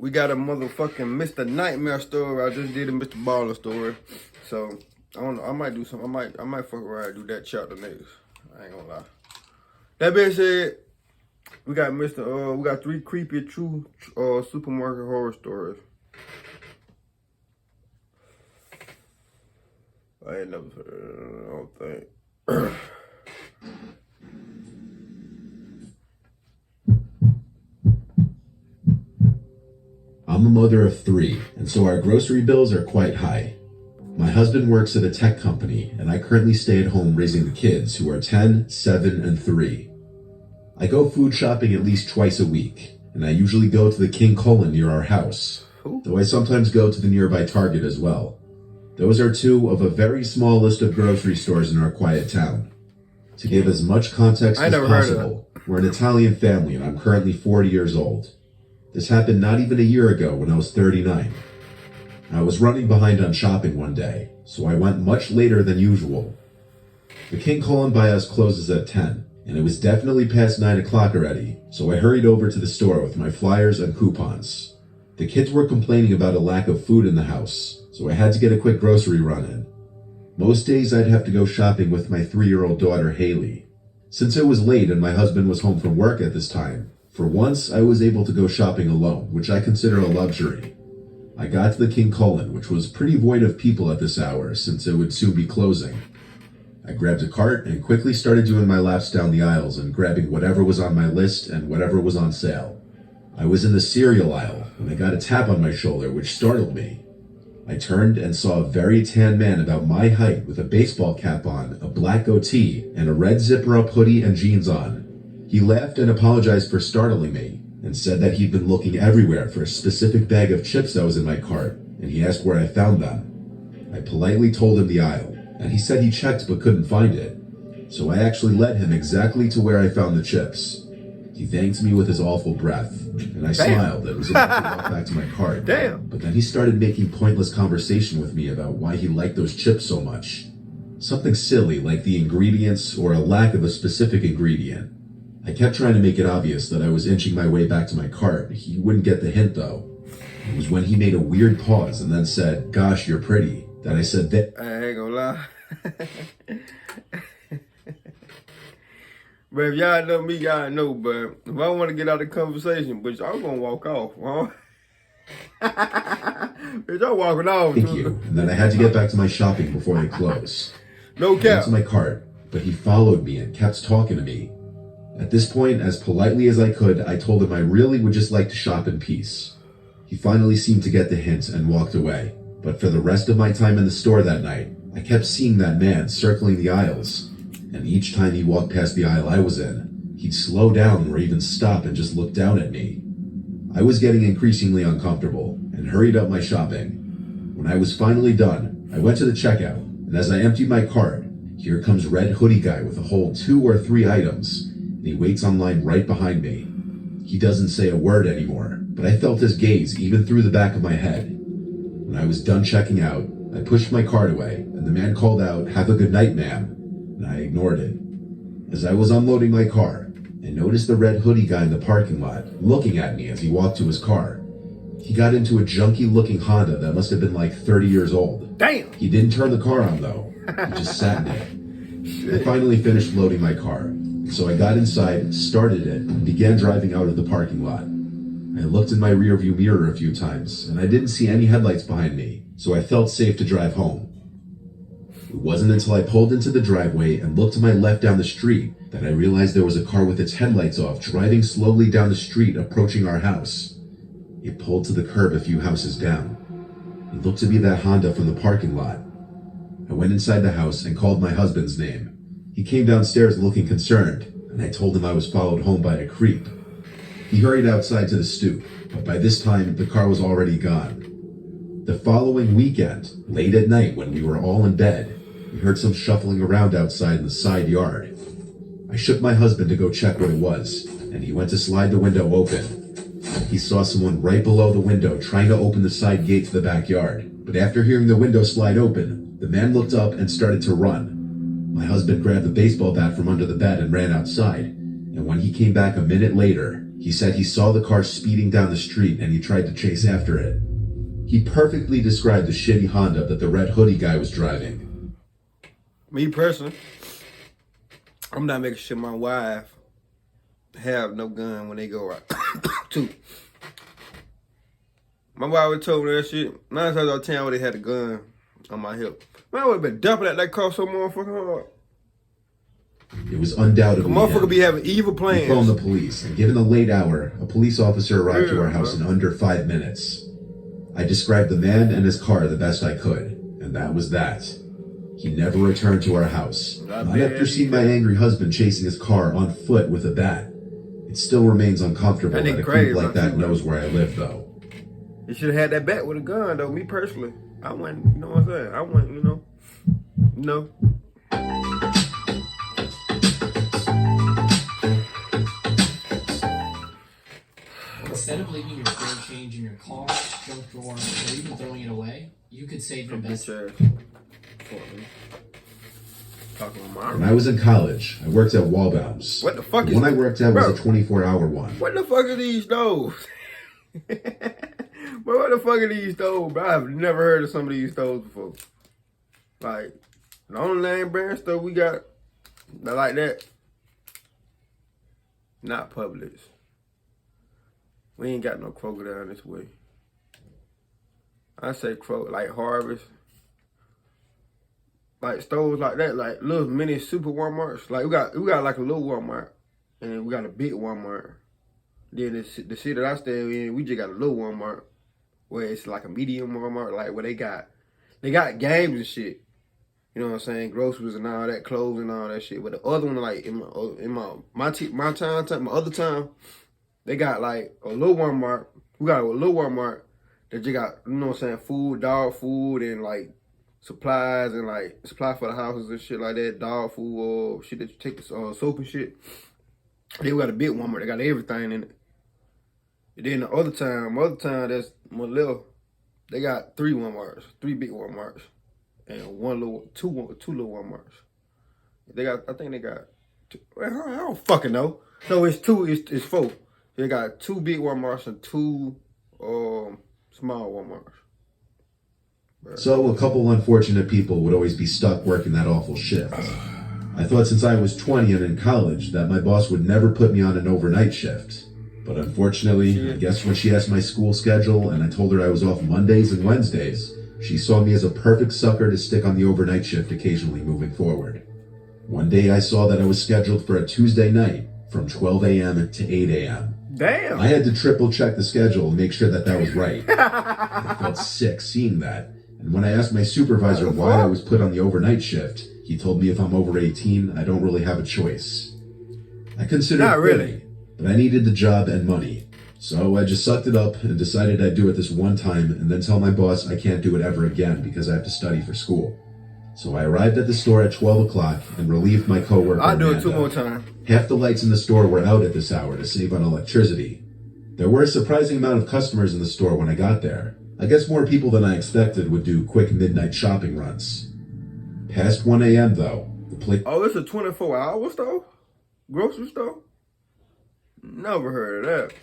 we got a motherfucking Mr. Nightmare story. I just did a Mr. Baller story. So, I don't know. I might do something. I might fuck around and do that chapter next. I ain't gonna lie. That being said, we got we got 3 creepy true supermarket horror stories. I ain't never heard, I don't think. I'm a mother of 3, and so our grocery bills are quite high. My husband works at a tech company, and I currently stay at home raising the kids, who are 10, 7, and 3. I go food shopping at least twice a week, and I usually go to the King Cullen near our house, though I sometimes go to the nearby Target as well. Those are 2 of a very small list of grocery stores in our quiet town. To give as much context as possible, we're an Italian family, and I'm currently 40 years old. This happened not even a year ago when I was 39. I was running behind on shopping one day, so I went much later than usual. The King Cullen by us closes at 10, and it was definitely past 9 o'clock already, so I hurried over to the store with my flyers and coupons. The kids were complaining about a lack of food in the house, so I had to get a quick grocery run in. Most days I'd have to go shopping with my 3-year-old daughter Haley. Since it was late and my husband was home from work at this time, for once I was able to go shopping alone, which I consider a luxury. I got to the King Cullen, which was pretty void of people at this hour since it would soon be closing. I grabbed a cart and quickly started doing my laps down the aisles and grabbing whatever was on my list and whatever was on sale. I was in the cereal aisle when I got a tap on my shoulder, which startled me. I turned and saw a very tan man about my height with a baseball cap on, a black goatee, and a red zipper-up hoodie and jeans on. He laughed and apologized for startling me, and said that he'd been looking everywhere for a specific bag of chips that was in my cart, and he asked where I found them. I politely told him the aisle, and he said he checked but couldn't find it. So I actually led him exactly to where I found the chips. He thanked me with his awful breath, and I smiled and was about to walk back to my cart. But then he started making pointless conversation with me about why he liked those chips so much. Something silly like the ingredients or a lack of a specific ingredient. I kept trying to make it obvious that I was inching my way back to my cart. He wouldn't get the hint though. It was when he made a weird pause and then said, "Gosh, you're pretty," that I said that. I ain't gonna lie. But if y'all know me, y'all know, but if I want to get out of the conversation, but y'all gonna walk off, huh? But y'all walking off. Thank you. And then I had to get back to my shopping before they close. No cap. I went to my cart, but he followed me and kept talking to me. At this point, as politely as I could, I told him I really would just like to shop in peace. He finally seemed to get the hint and walked away. But for the rest of my time in the store that night, I kept seeing that man circling the aisles. And each time he walked past the aisle I was in, he'd slow down or even stop and just look down at me. I was getting increasingly uncomfortable and hurried up my shopping. When I was finally done, I went to the checkout, and as I emptied my cart, here comes Red Hoodie Guy with a whole 2 or 3 items, and he waits on line right behind me. He doesn't say a word anymore, but I felt his gaze even through the back of my head. When I was done checking out, I pushed my cart away, and the man called out, "Have a good night, ma'am," and I ignored it. As I was unloading my car, I noticed the Red Hoodie Guy in the parking lot, looking at me as he walked to his car. He got into a junky-looking Honda that must have been like 30 years old. Damn! He didn't turn the car on, though. He just sat in it. I finally finished loading my car, so I got inside, started it, and began driving out of the parking lot. I looked in my rearview mirror a few times, and I didn't see any headlights behind me, so I felt safe to drive home. It wasn't until I pulled into the driveway and looked to my left down the street that I realized there was a car with its headlights off driving slowly down the street approaching our house. It pulled to the curb a few houses down. It looked to be that Honda from the parking lot. I went inside the house and called my husband's name. He came downstairs looking concerned, and I told him I was followed home by a creep. He hurried outside to the stoop, but by this time the car was already gone. The following weekend, late at night when we were all in bed, we heard some shuffling around outside in the side yard. I shook my husband to go check what it was, and he went to slide the window open. He saw someone right below the window trying to open the side gate to the backyard, but after hearing the window slide open, the man looked up and started to run. My husband grabbed the baseball bat from under the bed and ran outside, and when he came back a minute later, He said he saw the car speeding down the street and he tried to chase after it. He perfectly described the shitty Honda that the red hoodie guy was driving. Me personally, I'm not making sure my wife have no gun when they go out. Too. My wife would told me that shit. 9 times out of 10, I would have had a gun on my hip. Man, I would have been dumping at that car so motherfucking hard. It was undoubtedly The motherfucker him. be having evil We plans. phoned the police, and given the late hour, a police officer arrived to our house in under 5 minutes. I described the man and his car the best I could, and that was that. He never returned to our house, not after seeing my angry husband chasing his car on foot with a bat. It still remains uncomfortable That that nigga a crazy, creep like that bro. knows where I live, though. You should have had that back with a gun, though. Me personally, I wouldn't. You know what I'm saying? I wouldn't. You know. Instead of leaving your phone change in your car, junk drawer, or even throwing it away, you could save your best. Talking with my When I was in college, I worked at Wallbaum's. What the fuck The is one I worked at was bro, a 24-hour one. what the fuck are these stoves? Bro, what the fuck are these stoves, bro? I've never heard of some of these stoves before. Like, the only name brand stove we got that like that, not Publix. We ain't got no Kroger down this way. I say Kroger, like Harvest. Like stores like that, like little mini super Walmarts. Like we got like a little Walmart, and we got a big Walmart. Then the city that I stay in, we just got a little Walmart, where it's like a medium Walmart, like where they got games and shit. You know what I'm saying? Groceries and all that, clothes and all that shit. But the other one, like in my other time, they got like a little Walmart. We got a little Walmart that you got, you know what I'm saying, food, dog food, and like supplies and like supply for the houses and shit like that, dog food or shit that you take the soap and shit. Then we got a big Walmart that got everything in it. And then the other time that's more little, they got 3 Walmarts, 3 big Walmarts, and two little Walmarts. I think they got two, I don't fucking know. No, it's 2, it's 4. They got 2 big Walmarts and 2 small Walmarts. So a couple unfortunate people would always be stuck working that awful shift. I thought since I was 20 and in college that my boss would never put me on an overnight shift. But unfortunately, I guess when she asked my school schedule and I told her I was off Mondays and Wednesdays, she saw me as a perfect sucker to stick on the overnight shift occasionally moving forward. One day I saw that I was scheduled for a Tuesday night from 12 a.m. to 8 a.m. Damn. I had to triple check the schedule and make sure that was right. I felt sick seeing that. And when I asked my supervisor why I was put on the overnight shift, he told me if I'm over 18, I don't really have a choice. I considered Not really. quitting, but I needed the job and money. So I just sucked it up and decided I'd do it this one time and then tell my boss I can't do it ever again because I have to study for school. So I arrived at the store at 12 o'clock and relieved my coworker. I'll do it Amanda. 2 more times. Half the lights in the store were out at this hour to save on electricity. There were a surprising amount of customers in the store when I got there. I guess more people than I expected would do quick midnight shopping runs. Past 1 a.m. though, the place... Oh, it's a 24-hour store? Grocery store? Never heard of that.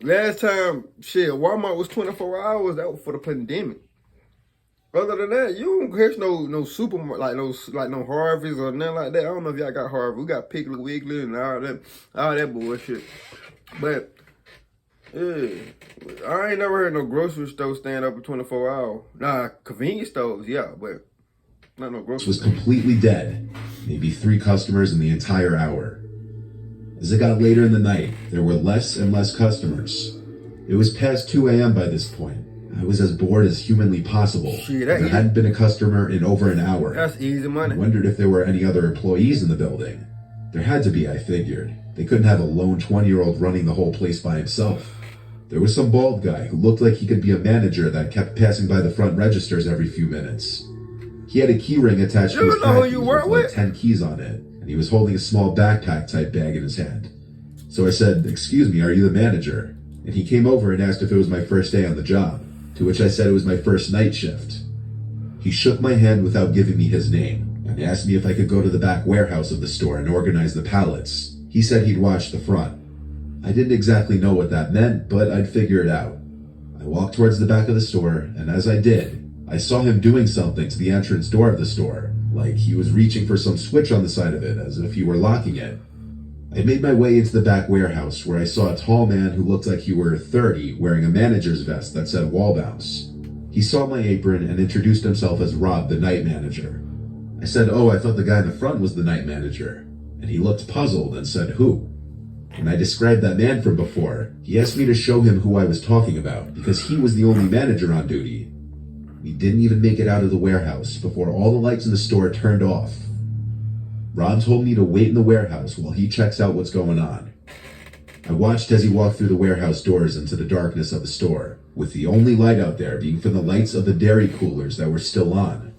Last time, shit, Walmart was 24 hours. That was for the pandemic. Other than that, you don't catch no supermarket, like no Harveys or nothing like that. I don't know if y'all got Harvey. We got Piggly Wiggly and all that bullshit. But, yeah, I ain't never heard no grocery store stand up for 24 hours. Nah, convenience stores, yeah, but not no grocery was store. completely dead. Maybe 3 customers in the entire hour. As it got later in the night, there were less and less customers. It was past 2 a.m. by this point. I was as bored as humanly possible. Shit, There hadn't been a customer in over an hour. That's easy I money. wondered if there were any other employees in the building. There had to be, I figured. They couldn't have a lone 20-year-old running the whole place by himself. There was some bald guy who looked like he could be a manager that kept passing by the front registers every few minutes. He had a key ring attached to You his know who khakis you with work like with? 10 keys on it, and he was holding a small backpack-type bag in his hand. So I said, "Excuse me, are you the manager?" And he came over and asked if it was my first day on the job, to which I said it was my first night shift. He shook my hand without giving me his name, and asked me if I could go to the back warehouse of the store and organize the pallets. He said he'd watch the front. I didn't exactly know what that meant, but I'd figure it out. I walked towards the back of the store, and as I did, I saw him doing something to the entrance door of the store, like he was reaching for some switch on the side of it, as if he were locking it. I made my way into the back warehouse, where I saw a tall man who looked like he were 30, wearing a manager's vest that said Wall Bounce. He saw my apron and introduced himself as Rob, the night manager. I said, "Oh, I thought the guy in the front was the night manager." And he looked puzzled and said, "Who?" When I described that man from before, he asked me to show him who I was talking about, because he was the only manager on duty. We didn't even make it out of the warehouse before all the lights in the store turned off. Rob told me to wait in the warehouse while he checks out what's going on. I watched as he walked through the warehouse doors into the darkness of the store, with the only light out there being from the lights of the dairy coolers that were still on.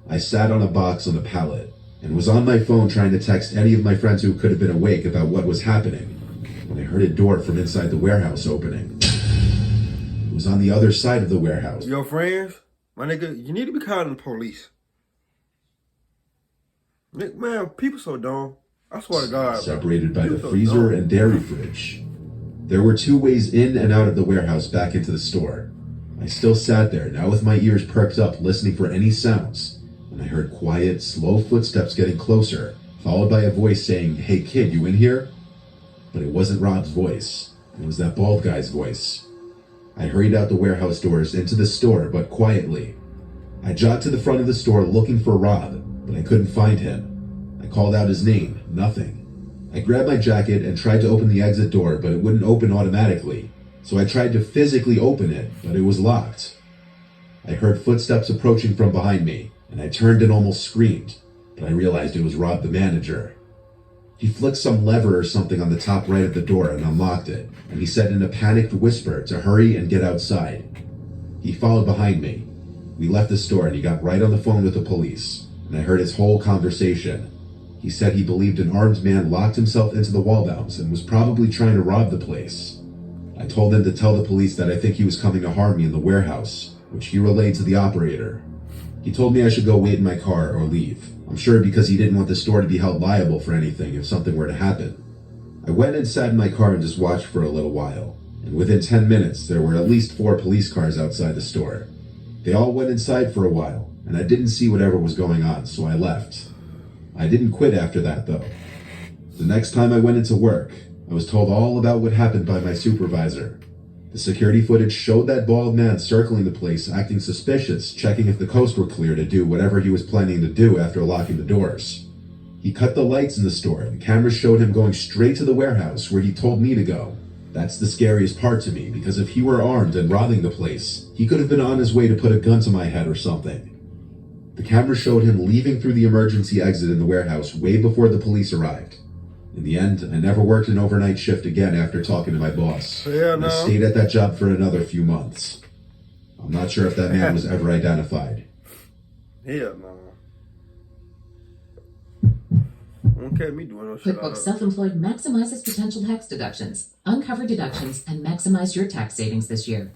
I sat on a box on the pallet, and was on my phone trying to text any of my friends who could have been awake about what was happening, when I heard a door from inside the warehouse opening. It was on the other side of the warehouse. Your friends, my nigga, you need to be calling the police. Nick, man, people so dumb. I swear to God. Separated by the People so freezer dumb. and dairy fridge. There were 2 ways in and out of the warehouse back into the store. I still sat there, now with my ears perked up, listening for any sounds, when I heard quiet, slow footsteps getting closer, followed by a voice saying, "Hey kid, you in here?" But it wasn't Rob's voice. It was that bald guy's voice. I hurried out the warehouse doors into the store, but quietly. I jogged to the front of the store looking for Rob, but I couldn't find him. I called out his name, nothing. I grabbed my jacket and tried to open the exit door, but it wouldn't open automatically. So I tried to physically open it, but it was locked. I heard footsteps approaching from behind me, and I turned and almost screamed, but I realized it was Rob the manager. He flicked some lever or something on the top right of the door and unlocked it, and he said in a panicked whisper to hurry and get outside. He followed behind me. We left the store and he got right on the phone with the police, and I heard his whole conversation. He said he believed an armed man locked himself into the Wall Bounce and was probably trying to rob the place. I told him to tell the police that I think he was coming to harm me in the warehouse, which he relayed to the operator. He told me I should go wait in my car or leave. I'm sure because he didn't want the store to be held liable for anything if something were to happen. I went and sat in my car and just watched for a little while, and within 10 minutes there were at least 4 police cars outside the store. They all went inside for a while, and I didn't see whatever was going on, so I left. I didn't quit after that though. The next time I went into work, I was told all about what happened by my supervisor. The security footage showed that bald man circling the place, acting suspicious, checking if the coast were clear to do whatever he was planning to do after locking the doors. He cut the lights in the store. The cameras showed him going straight to the warehouse where he told me to go. That's the scariest part to me, because if he were armed and robbing the place, he could have been on his way to put a gun to my head or something. The camera showed him leaving through the emergency exit in the warehouse way before the police arrived. In the end, I never worked an overnight shift again after talking to my boss. Yeah, I stayed at that job for another few months. I'm not sure if that man was ever identified. Hell no. Don't catch me doing no shit. QuickBooks Self-Employed maximizes potential tax deductions, uncover deductions, and maximize your tax savings this year.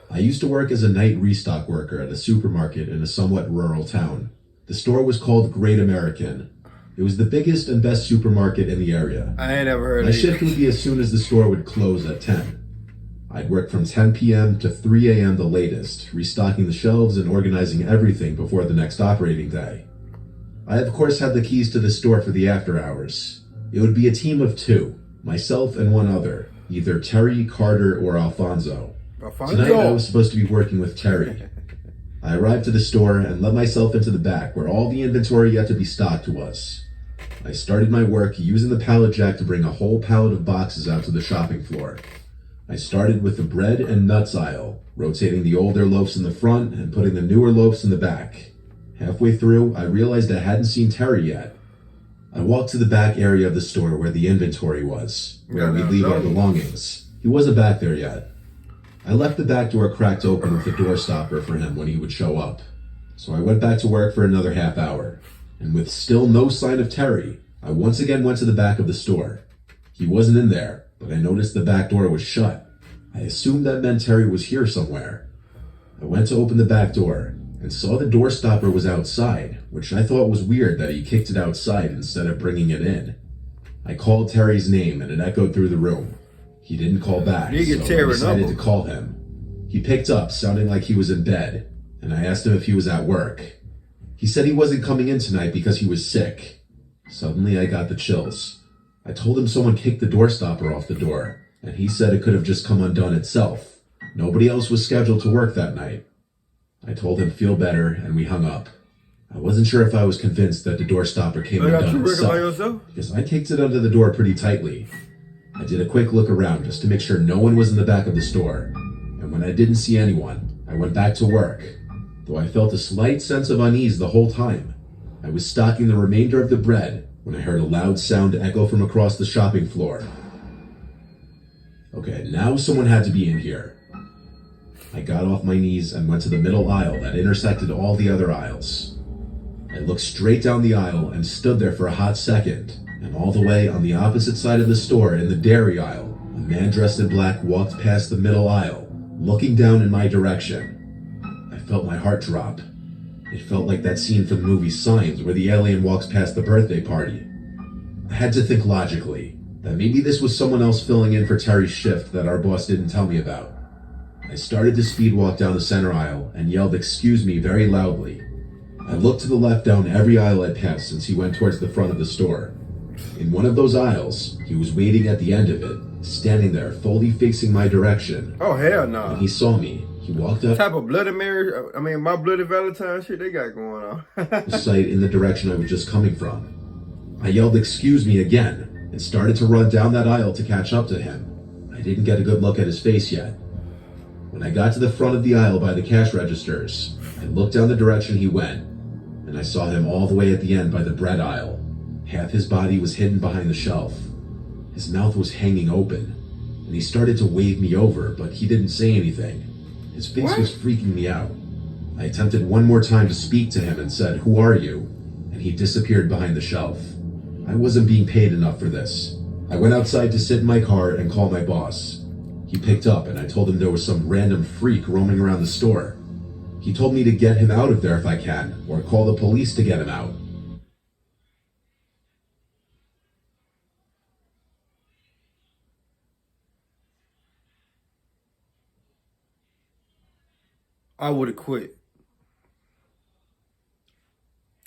I used to work as a night restock worker at a supermarket in a somewhat rural town. The store was called Great American. It was the biggest and best supermarket in the area. I ain't ever heard My of it. shift would be as soon as the store would close at 10. I'd work from 10 p.m. to 3 a.m. the latest, restocking the shelves and organizing everything before the next operating day. I of course had the keys to the store for the after hours. It would be a team of 2, myself and one other, either Terry, Carter, or Alfonso. Tonight I was supposed to be working with Terry. I arrived to the store and let myself into the back where all the inventory yet to be stocked was. I started my work using the pallet jack to bring a whole pallet of boxes out to the shopping floor. I started with the bread and nuts aisle, rotating the older loaves in the front and putting the newer loaves in the back. Halfway through, I realized I hadn't seen Terry yet. I walked to the back area of the store where the inventory was, where we leave our belongings. He wasn't back there yet. I left the back door cracked open with a door stopper for him when he would show up. So I went back to work for another half hour. And with still no sign of Terry, I once again went to the back of the store. He wasn't in there, but I noticed the back door was shut. I assumed that meant Terry was here somewhere. I went to open the back door and saw the door stopper was outside, which I thought was weird that he kicked it outside instead of bringing it in. I called Terry's name and it echoed through the room. He didn't call back, so I decided to call him. He picked up, sounding like he was in bed, and I asked him if he was at work. He said he wasn't coming in tonight because he was sick. Suddenly I got the chills. I told him someone kicked the door stopper off the door, and he said it could have just come undone itself. Nobody else was scheduled to work that night. I told him feel better, and we hung up. I wasn't sure if I was convinced that the door stopper came undone itself, because I kicked it under the door pretty tightly. I did a quick look around just to make sure no one was in the back of the store, and when I didn't see anyone, I went back to work, though I felt a slight sense of unease the whole time. I was stocking the remainder of the bread when I heard a loud sound echo from across the shopping floor. Okay, now someone had to be in here. I got off my knees and went to the middle aisle that intersected all the other aisles. I looked straight down the aisle and stood there for a hot second, and all the way on the opposite side of the store in the dairy aisle, a man dressed in black walked past the middle aisle, looking down in my direction. I felt my heart drop. It felt like that scene from the movie Signs where the alien walks past the birthday party. I had to think logically that maybe this was someone else filling in for Terry's shift that our boss didn't tell me about. I started to speed walk down the center aisle and yelled "excuse me" very loudly. I looked to the left down every aisle I passed since he went towards the front of the store. In one of those aisles, he was waiting at the end of it, standing there fully facing my direction. Oh, hell no. When he saw me, he walked up Type of Bloody Mary, my Bloody Valentine shit they got going on. the sight in the direction I was just coming from. I yelled "excuse me" again and started to run down that aisle to catch up to him. I didn't get a good look at his face yet. When I got to the front of the aisle by the cash registers, I looked down the direction he went, and I saw him all the way at the end by the bread aisle. Half his body was hidden behind the shelf. His mouth was hanging open, and he started to wave me over, but he didn't say anything. His face was freaking me out. I attempted one more time to speak to him and said, "Who are you?" And he disappeared behind the shelf. I wasn't being paid enough for this. I went outside to sit in my car and call my boss. He picked up and I told him there was some random freak roaming around the store. He told me to get him out of there if I can, or call the police to get him out. I would have quit.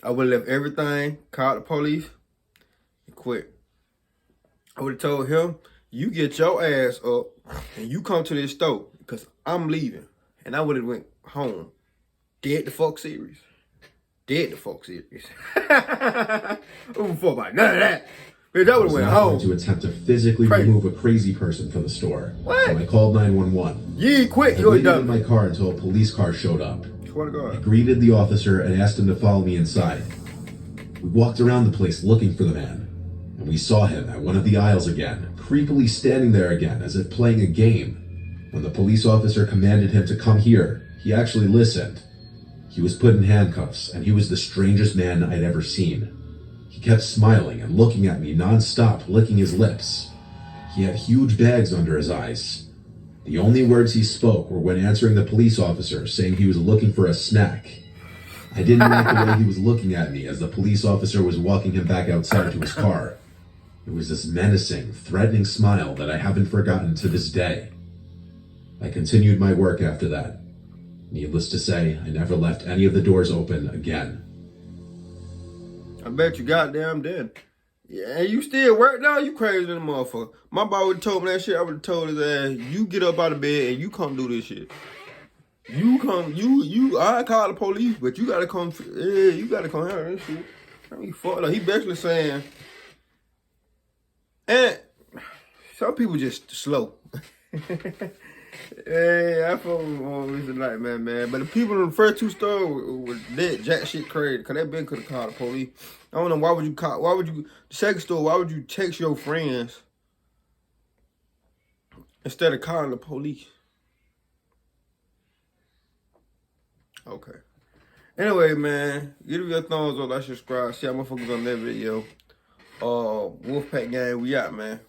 I would have left everything, called the police, and quit. I would have told him, you get your ass up and you come to this store because I'm leaving. And I would have went home. Dead the fuck serious. Dead the fuck serious. I don't fuck about none of that. Bitch, I would have went home. To attempt to physically remove a crazy person from the store. What? So I called 911. You ain't quit, I you're waited in done. my car until a police car showed up. Swear to I God. greeted the officer and asked him to follow me inside. We walked around the place looking for the man, and we saw him at one of the aisles again, creepily standing there again as if playing a game. When the police officer commanded him to come here, he actually listened. He was put in handcuffs, and he was the strangest man I'd ever seen. He kept smiling and looking at me non-stop, licking his lips. He had huge bags under his eyes. The only words he spoke were when answering the police officer, saying he was looking for a snack. I didn't like the way he was looking at me as the police officer was walking him back outside to his car. It was this menacing, threatening smile that I haven't forgotten to this day. I continued my work after that. Needless to say, I never left any of the doors open again. I bet you goddamn did. Yeah, and you still work now? You crazy than a motherfucker. My boy would have told me that shit. I would have told his ass, you get up out of bed and you come do this shit. I call the police, but you gotta come, you gotta come here and shit. I mean, fuck up. He basically saying, and some people just slow. Hey, I fuck with Mr. Nightmare, man. But the people in the first two stores were dead jack shit crazy. Cause that bitch could have called the police. I don't know, the second store, why would you text your friends instead of calling the police? Okay. Anyway, man, give your thumbs up, like, subscribe, see how motherfuckers on that video. Wolfpack gang, we out, man.